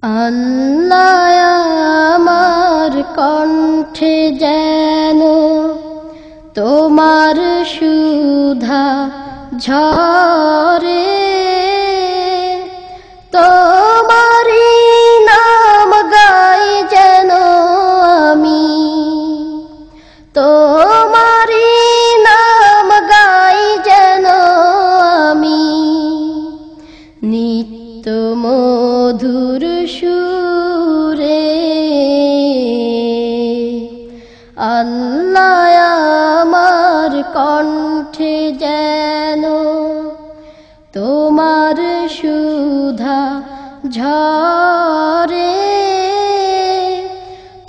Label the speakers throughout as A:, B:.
A: আল্লাহ আমার কণ্ঠে যেন তোমার সুধা ঝরে, তোমারই নাম গাই যেন আমি, তোমারই নাম গাই যেন আমি, নিত্য মধুর সুরে। আল্লাহ আমার কণ্ঠে যেন তোমার সুধা ঝরে,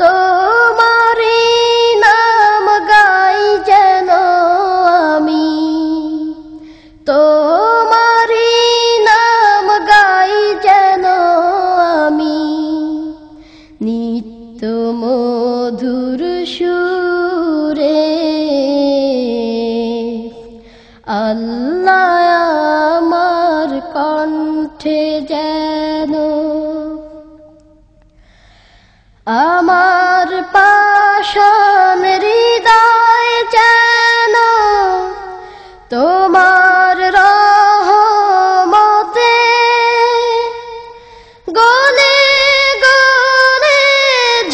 A: তোমারই নাম গাই যেন আমি, তোমারই নাম গাই যেন আমি, নিত্য মধুর সুরে। আল্লাহ আমার কণ্ঠে যেন আমার পাষাণ হৃদয় যেন তোমার রহমতে গলে গলে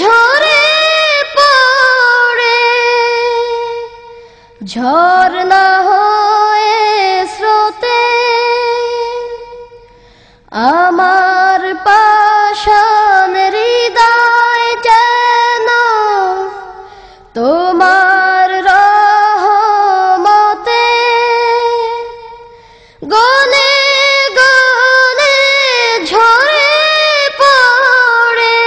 A: ঝরে পড়ে, ঝরনা হয়ে স্রোতে। আমার পাষাণ হৃদয় যেন তোমার রহমতে গলে গলে ঝরে পড়ে,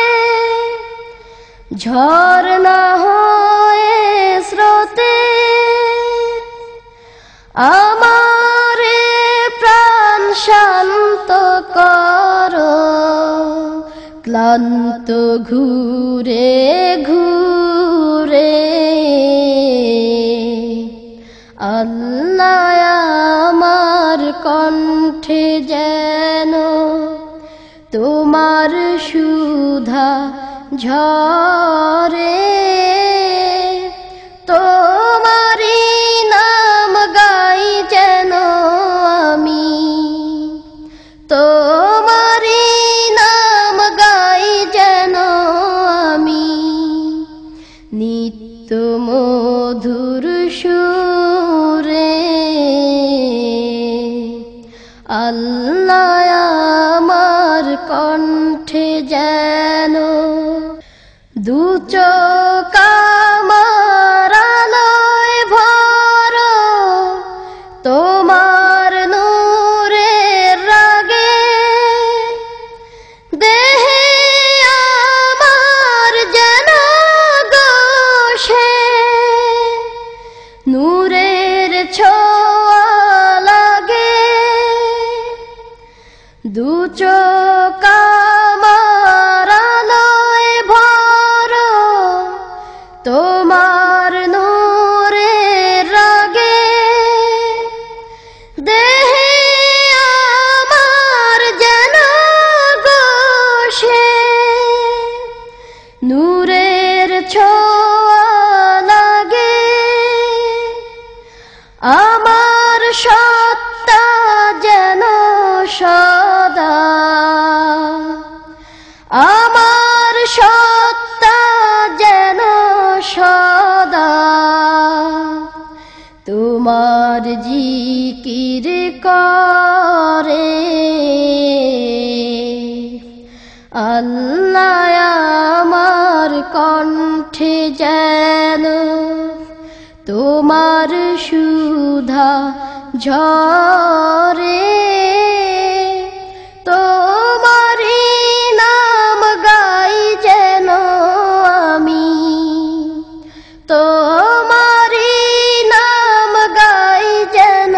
A: ঝরনা হয়ে স্রোতে। আমারে প্রাণ শান্ত করো, ক্লান্ত ঘুরে ঘুরে। আল্লাহ আমার কণ্ঠে যেন তোমার সুধা ঝরে, তোমারই নাম গাই যেন আমি, তোমারই নাম গাই যেন আমি, নিত্য মধুর সুরে। আল্লাহ আমার কণ্ঠে যেন দু চোখ আমার আলোয় ভরো, তোমার নূরের রাগে দেহে আমার যেন গোশে, নূরের ছোঁয়া লাগে। দু চোখ আমার আলোয় ভরো, তোমার নূরের রাগে দেহে আমার যেন গোশে, নূরের ছোঁয়া লাগে। আমার সত্তা যেন সদা, আমার সত্তা যেন সদা তোমার জিকির করে। আল্লাহ আমার কণ্ঠে যেন তোমার সুধা ঝরে, তোমারই নাম গাই যেন আমি, তোমারই নাম গাই যেন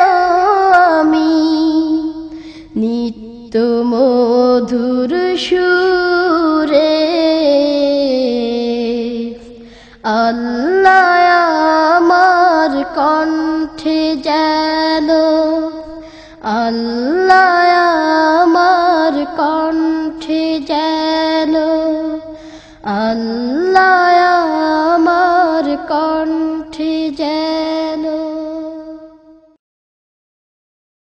A: আমি, নিত্য মধুর সুরে। আল্লাহ আমার কণ্ঠে যেন আল্লাহ আমার কণ্ঠে যেন আল্লাহ আমার কণ্ঠ